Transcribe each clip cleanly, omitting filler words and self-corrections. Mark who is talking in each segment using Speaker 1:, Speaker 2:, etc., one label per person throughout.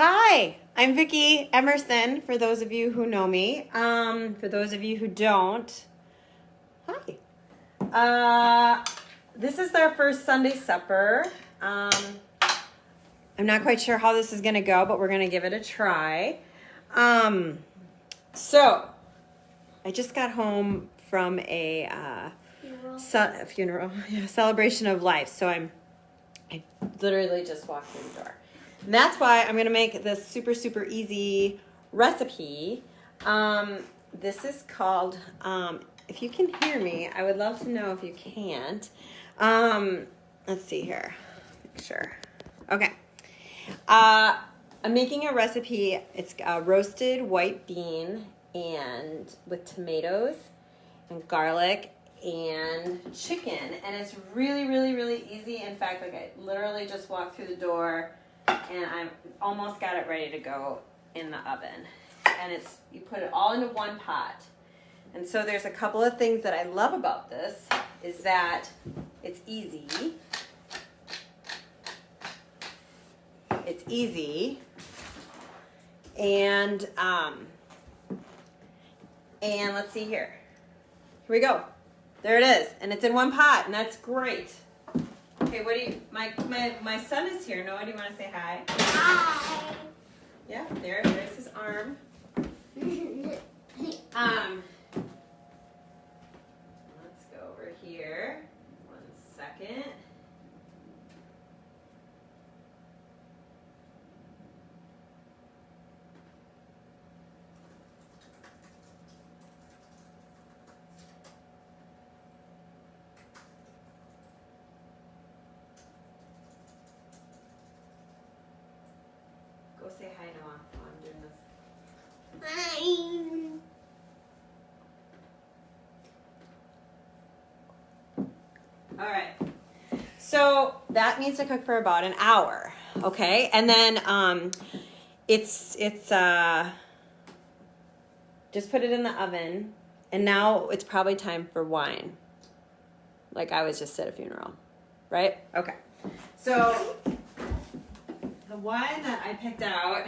Speaker 1: Hi, I'm Vicki Emerson, for those of you who know me. For those of you who don't, hi. This is our first Sunday supper. I'm not quite sure how this is going to go, but we're going to give it a try. So, I just got home from a funeral, celebration of life. So I literally just walked through the door. And that's why I'm going to make this super, super easy recipe. This is called, if you can hear me, I would love to know if you can't. Let's see here. Make sure. Okay. I'm making a recipe. It's roasted white bean and with tomatoes and garlic and chicken. And it's really, really, really easy. In fact, like I literally just walked through the door and I almost got it ready to go in the oven. And you put it all into one pot. And so there's a couple of things that I love about this is that it's easy. It's easy. And let's see here. Here we go. There it is. And it's in one pot, and that's great. Okay, what do you, my son is here. Noah, do you want to say hi?
Speaker 2: Hi.
Speaker 1: Yeah, there's his arm. Let's go over here. 1 second. Go say hi, Noah, while I'm doing this.
Speaker 2: Hi.
Speaker 1: All right. So that needs to cook for about an hour, okay? And then it's just put it in the oven, and now it's probably time for wine. Like I was just at a funeral, right? Okay. So the wine that I picked out,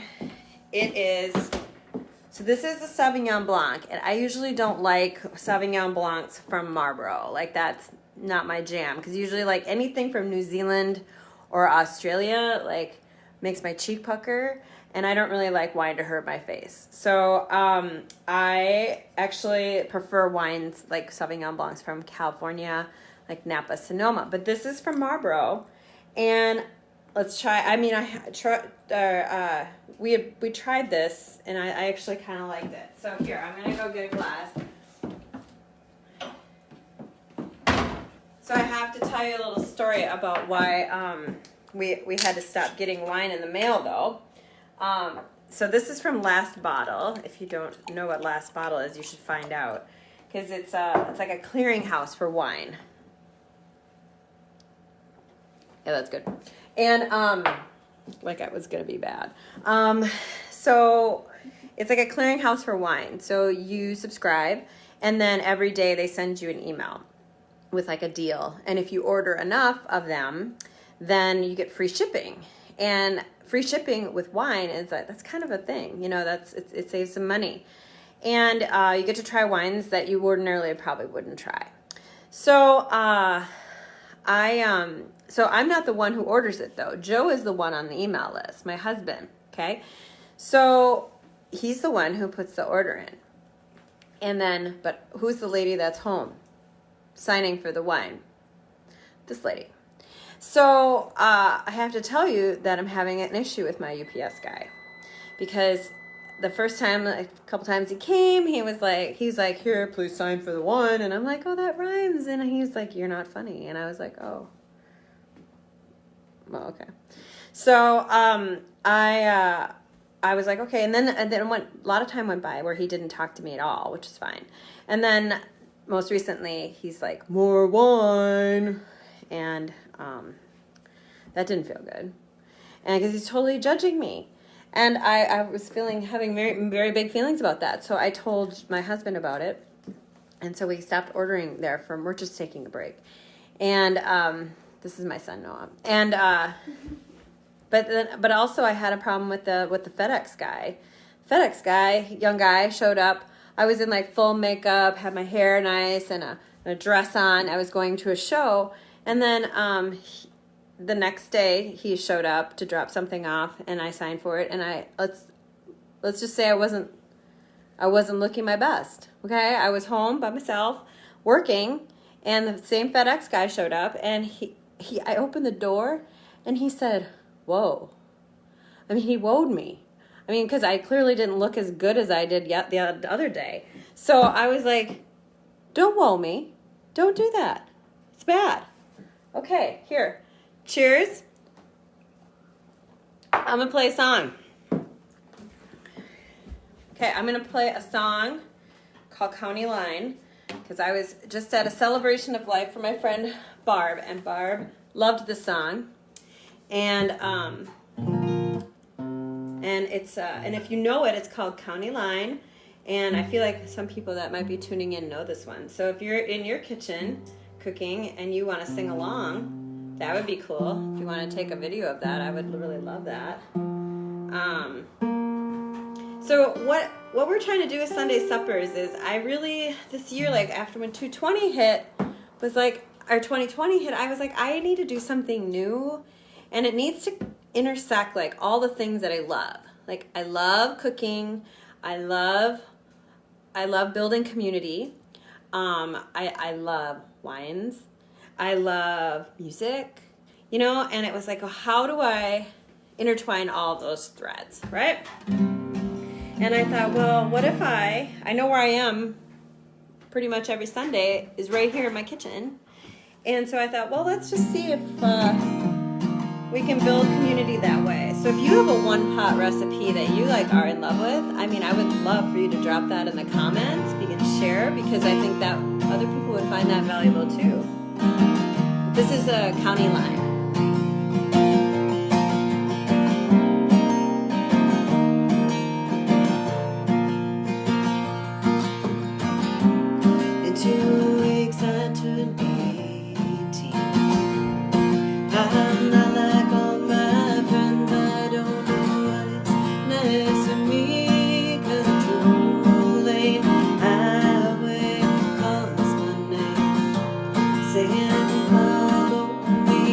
Speaker 1: so this is the Sauvignon Blanc, and I usually don't like Sauvignon Blancs from Marlborough. Like that's not my jam, because usually like anything from New Zealand or Australia like makes my cheek pucker, and I don't really like wine to hurt my face. So I actually prefer wines like Sauvignon Blancs from California, like Napa Sonoma. But this is from Marlborough, and let's try. I mean, we tried this, and I actually kind of liked it. So here, I'm gonna go get a glass. So I have to tell you a little story about why we had to stop getting wine in the mail, though. So this is from Last Bottle. If you don't know what Last Bottle is, you should find out, because it's like a clearinghouse for wine. Yeah, that's good. And like it was gonna be bad. So it's like a clearinghouse for wine. So you subscribe, and then every day they send you an email with like a deal. And if you order enough of them, then you get free shipping. And free shipping with wine that's kind of a thing. You know, it saves some money. And you get to try wines that you ordinarily probably wouldn't try. So so I'm not the one who orders it, though. Joe is the one on the email list, my husband, okay? So he's the one who puts the order in. And then, but who's the lady that's home signing for the wine? This lady. So I have to tell you that I'm having an issue with my UPS guy, because the first time, a couple times he came, he's like, here, please sign for the one. And I'm like, oh, that rhymes. And he's like, you're not funny. And I was like, oh, well, okay. So I was like, okay. And then a lot of time went by where he didn't talk to me at all, which is fine. And then most recently, he's like, more wine. And that didn't feel good. And because he's totally judging me. And I was having very, very big feelings about that. So I told my husband about it. And so we stopped ordering there we're just taking a break. And this is my son, Noah. And but also I had a problem with the FedEx guy. FedEx guy, young guy, showed up. I was in like full makeup, had my hair nice, and a dress on. I was going to a show, and then the next day he showed up to drop something off, and I signed for it. And let's just say I wasn't looking my best. Okay, I was home by myself working, and the same FedEx guy showed up, and I opened the door, and he said, "Whoa." I mean, he woed me. I mean, because I clearly didn't look as good as I did yet the other day. So I was like, "Don't woe me. Don't do that. It's bad." Okay, here. Cheers. I'm going to play a song. Okay, I'm going to play a song called County Line, because I was just at a celebration of life for my friend Barb, and Barb loved the song. And it's and if you know it, it's called County Line. And I feel like some people that might be tuning in know this one. So if you're in your kitchen cooking and you want to sing along, that would be cool. If you want to take a video of that, I would really love that. So what we're trying to do with Sunday suppers is I really, this year, like after when 2020 hit, was like, or 2020 hit, I was like, I need to do something new, and it needs to intersect like all the things that I love. Like I love cooking, I love building community, I love wines, I love music, you know, and it was like, well, how do I intertwine all those threads, right? And I thought, well, what if I know where I am pretty much every Sunday is right here in my kitchen. And so I thought, well, let's just see if we can build community that way. So if you have a one-pot recipe that you like are in love with, I mean, I would love for you to drop that in the comments. You can share, because I think that other people would find that valuable too. This is a County Line. In 2 weeks I turned 18. I'm not like all my friends. I don't know what is next to me, 'cause the two-lane highway calls my name, saying follow me.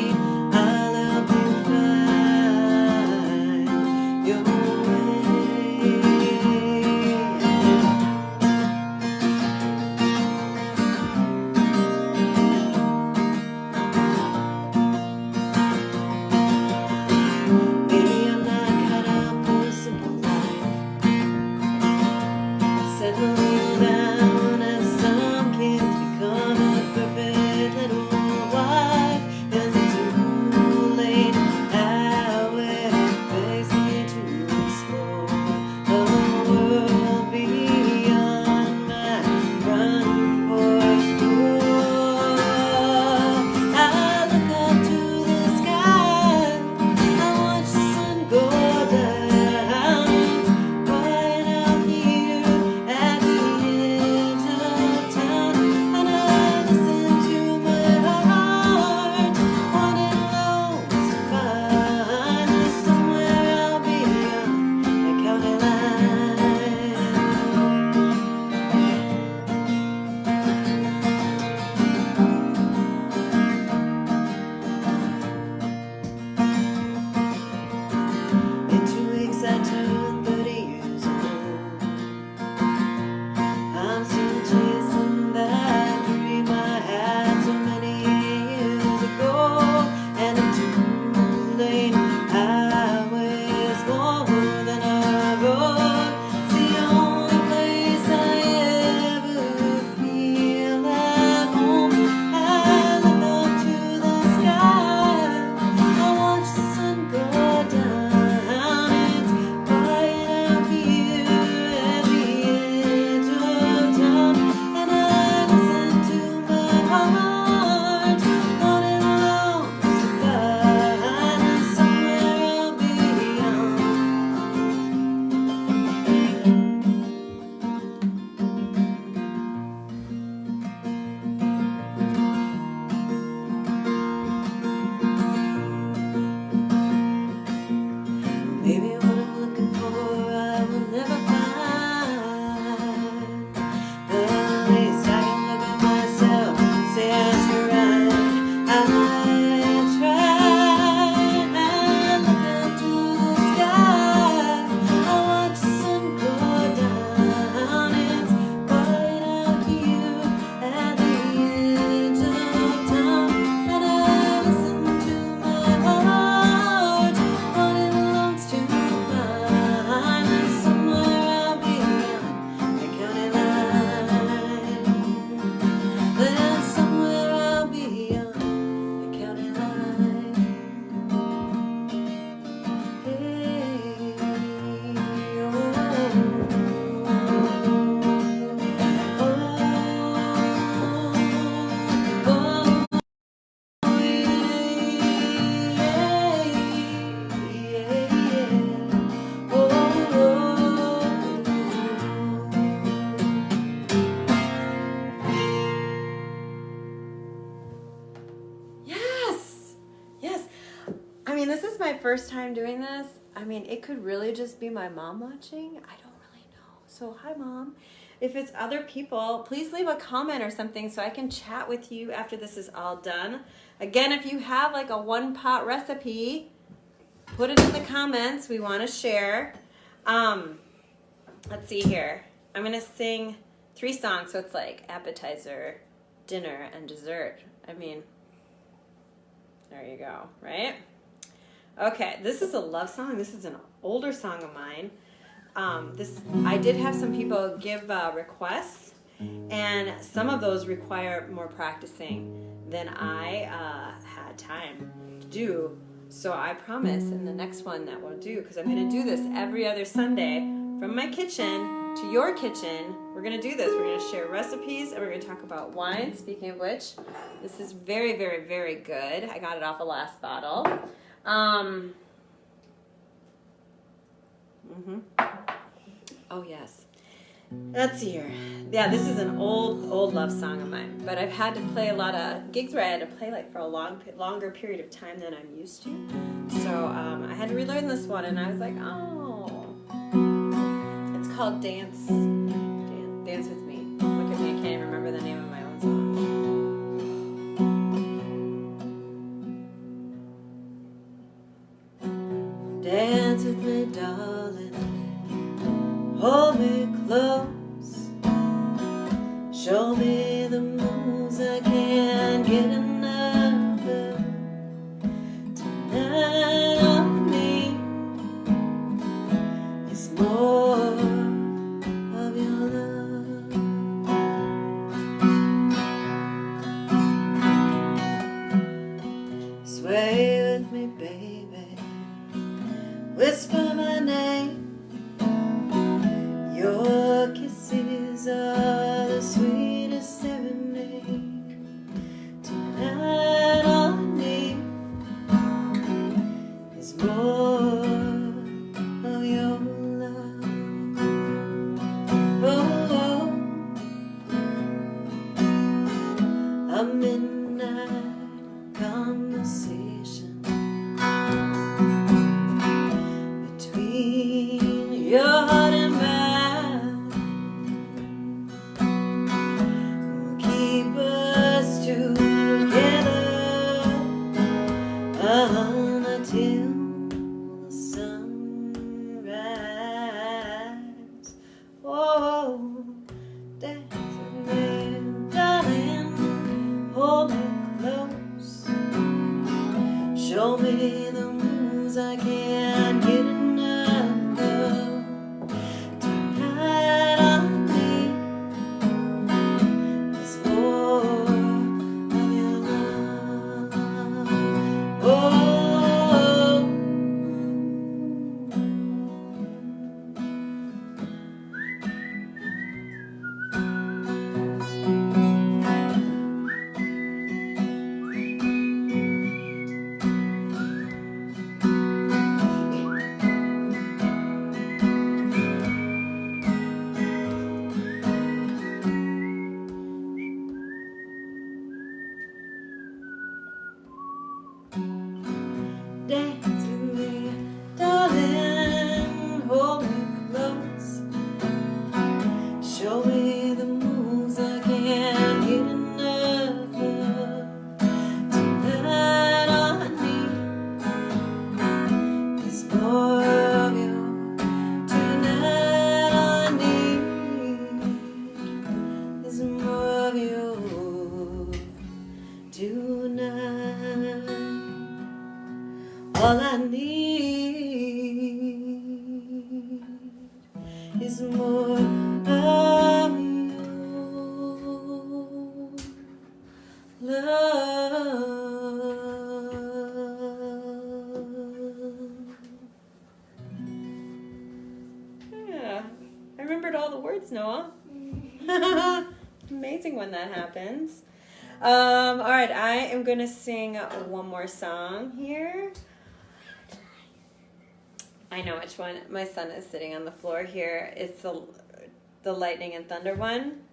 Speaker 1: first time doing this. I mean, it could really just be my mom watching. I don't really know. So, hi, Mom. If it's other people, please leave a comment or something so I can chat with you after this is all done. Again, if you have like a one-pot recipe, put it in the comments. We want to share. Let's see here. I'm going to sing 3 songs, so it's like appetizer, dinner, and dessert. I mean, there you go, right? Okay, this is a love song. This is an older song of mine. I did have some people give requests, and some of those require more practicing than I had time to do. So I promise in the next one that we'll do, because I'm going to do this every other Sunday from my kitchen to your kitchen. We're going to do this. We're going to share recipes, and we're going to talk about wine. Speaking of which, this is very, very, very good. I got it off the last bottle. Oh, yes. Let's see here. Yeah, this is an old love song of mine, but I've had to play a lot of gigs where I had to play like for a longer period of time than I'm used to. So I had to relearn this one, and I was like, oh. It's called Dance With Me. Look at me, I can't even remember the name of my own song. Dance with me, darling. Hold me close. Show me the moves I can't get enough of. Tonight on me is more of your love. Sway with me, baby. Whisper my name. Your kisses are the sweetest serenade. Tonight on me is more of your love. Oh, a midnight conversation between your heart and mine. Until the sunrise. Oh, dance with me, darling. Hold me close. Show me the moves I can't get enough of. Tonight on me is more of your love. Oh. Dance with me, darling. Hold me close. Show me the moves I can't get enough of. Tonight on me is more of you. Tonight on me is more of you. Tonight. All I need is more of you, love. Yeah, I remembered all the words, Noah. Amazing when that happens. All right, I am going to sing one more song here. I know which one. My son is sitting on the floor here. It's the lightning and thunder one.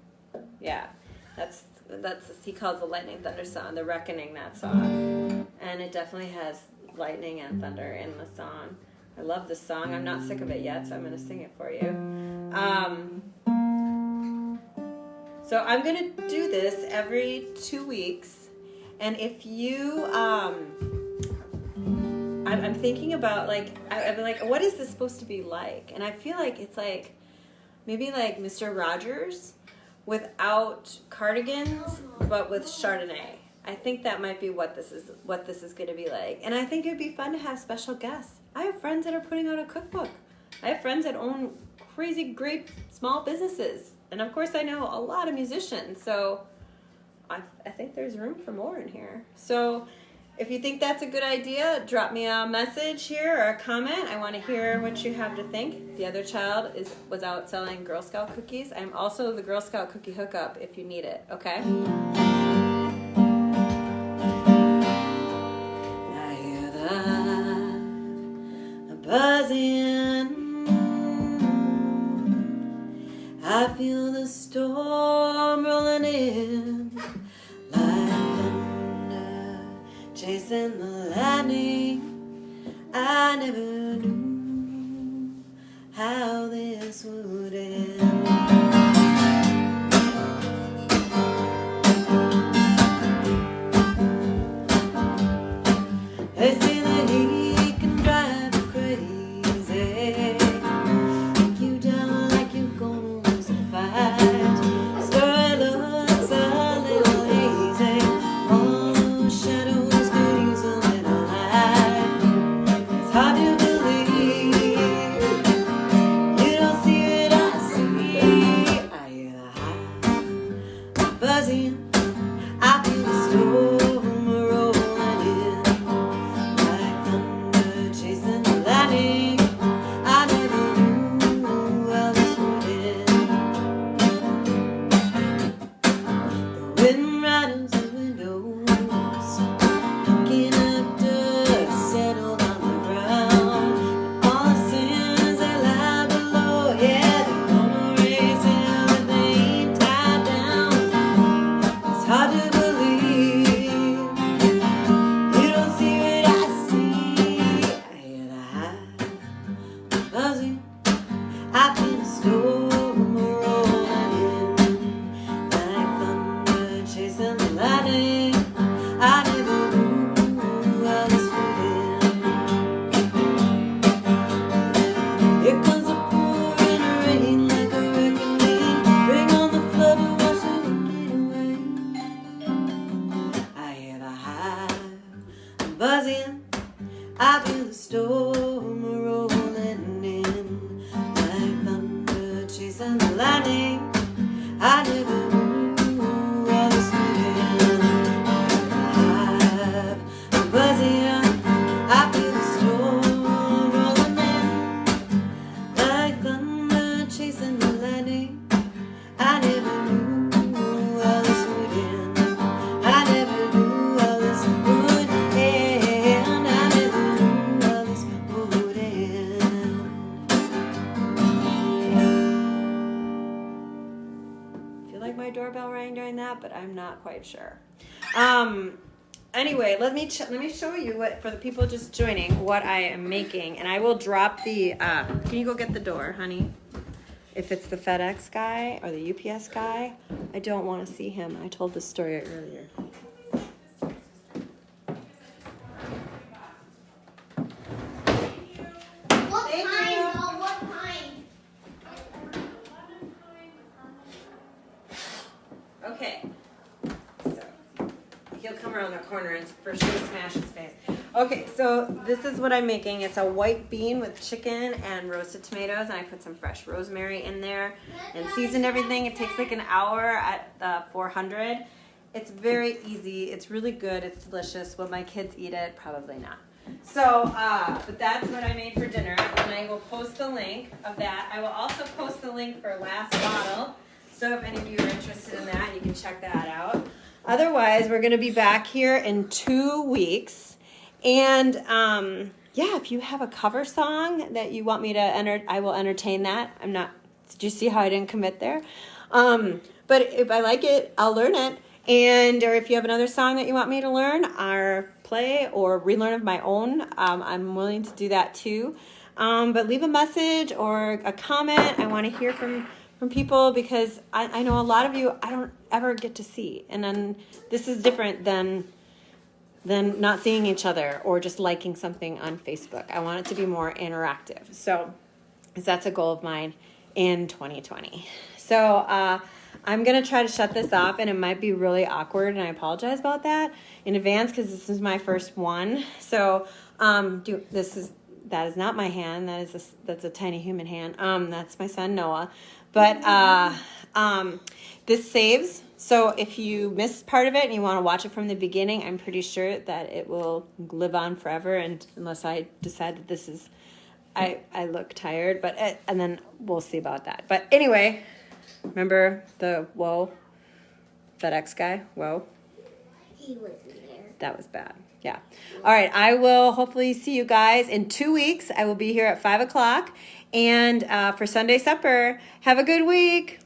Speaker 1: Yeah, that's he calls the lightning and thunder song, the reckoning, that song, and it definitely has lightning and thunder in the song. I love this song. I'm not sick of it yet, so I'm going to sing it for you. So I'm going to do this every 2 weeks. And if you, I'm thinking about I'm like, what is this supposed to be like? And I feel like it's like, maybe like Mr. Rogers without cardigans, but with Chardonnay. I think that might be what this is going to be like. And I think it would be fun to have special guests. I have friends that are putting out a cookbook. I have friends that own crazy great small businesses. And of course I know a lot of musicians. So I think there's room for more in here. So if you think that's a good idea, drop me a message here or a comment. I want to hear what you have to think. The other child was out selling Girl Scout cookies. I'm also the Girl Scout cookie hookup if you need it, okay? I hear the buzzing. I feel the storm rolling in like thunder, chasing the lightning. I never knew how this would end. They say that he can drive you crazy, take you down like you're gonna lose a fight. Story looks a little hazy, all those shadows could use a little light. It's hard to believe you don't see what I see. I hear the high buzzing, I feel the storm rolling in like thunder chasing the lightning. I never knew how this would end. The wind rattles the windows, picking up dust settled on the ground. All the sins they lie below, yeah, they're gonna raise hell if they ain't tied down. It's hard to believe you don't see what I see. I hear the high buzzing, I feel the storm rolling in like thunder chasing the lightning. I never knew how this would end. Here comes the pouring rain like a reckoning. Bring on the flood to wash the wicked away. I hear the high buzzing, I feel the storm rolling in like thunder chasing the lightning. I never knew how this would end. I'm buzzing, I feel the storm rolling in like thunder chasing the lightning. I never knew how this would end. I never knew how this would end. I never knew how this would end. I feel like my doorbell rang during that, but I'm not quite sure. Anyway, let me show you what, for the people just joining, what I am making, and I will drop the. Can you go get the door, honey? If it's the FedEx guy or the UPS guy, I don't want to see him. I told this story earlier.
Speaker 2: What
Speaker 1: Thank
Speaker 2: kind?
Speaker 1: you.
Speaker 2: Oh, what kind?
Speaker 1: Okay. So he'll come around the corner and for sure smash his face. Okay, so this is what I'm making. It's a white bean with chicken and roasted tomatoes, and I put some fresh rosemary in there and seasoned everything. It takes like an hour at 400. It's very easy. It's really good. It's delicious. Will my kids eat it? Probably not. So, but that's what I made for dinner, and I will post the link of that. I will also post the link for Last Bottle, so if any of you are interested in that, you can check that out. Otherwise, we're going to be back here in 2 weeks. And yeah, if you have a cover song that you want me to enter, I will entertain that. I'm not. Did you see how I didn't commit there? But if I like it, I'll learn it. And or if you have another song that you want me to learn, our play or relearn of my own, I'm willing to do that too. But leave a message or a comment. I want to hear from people because I know a lot of you I don't ever get to see. And then this is different than not seeing each other or just liking something on Facebook. I want it to be more interactive. So that's a goal of mine in 2020. So I'm going to try to shut this off, and it might be really awkward, and I apologize about that in advance because this is my first one. So that is not my hand. That's a tiny human hand. That's my son Noah. But this saves. So if you missed part of it and you want to watch it from the beginning, I'm pretty sure that it will live on forever. And unless I decide that this is, I look tired, and then we'll see about that. But anyway, remember the FedEx guy?
Speaker 2: He wasn't there.
Speaker 1: That was bad. Yeah. All right. I will hopefully see you guys in 2 weeks. I will be here at 5:00. And for Sunday supper, have a good week.